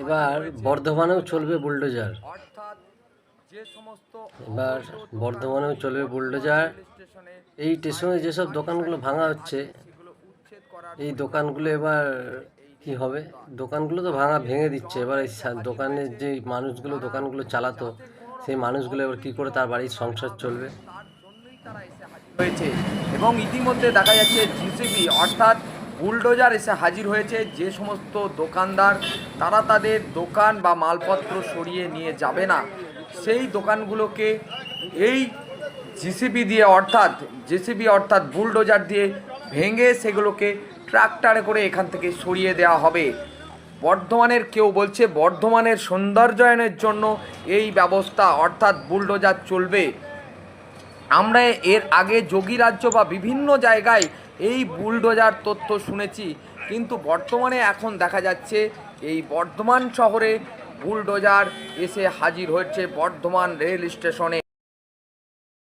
এবার বর্ধমানেও চলবে বুলডোজার। এবার বর্ধমানেও চলবে বুলডোজার। এই স্টেশনে যেসব দোকানগুলো ভাঙা হচ্ছে, এই দোকানগুলো এবার কি হবে? দোকানগুলো তো ভেঙে দিচ্ছে। এবার এই দোকানের যে মানুষগুলো দোকানগুলো চালাতো, সেই মানুষগুলো এবার কী করে তার বাড়ির সংসার চলবে? হয়েছে এবং ইতিমধ্যে দেখা যাচ্ছে জিসিবি অর্থাৎ বুলডোজার এসে হাজির হয়েছে। যে সমস্ত দোকানদার তারা তাদের দোকান বা মালপত্র সরিয়ে নিয়ে যাবে না, সেই দোকানগুলোকে এই জেসিবি অর্থাৎ বুলডোজার দিয়ে ভেঙে সেগুলোকে ট্রাক্টরে করে এখান থেকে সরিয়ে দেওয়া হবে। বর্ধমানের কেউ বলছে বর্ধমানের সৌন্দর্যায়নের জন্য এই ব্যবস্থা অর্থাৎ বুলডোজার চলবে। আমরা এর আগে যোগীরাজ্য বা বিভিন্ন জায়গায় এই বুলডোজার তথ্য শুনেছি, কিন্তু বর্তমানে এখন দেখা যাচ্ছে এই বর্ধমান শহরে বুলডোজার এসে হাজির হয়েছে বর্ধমান রেল স্টেশনে।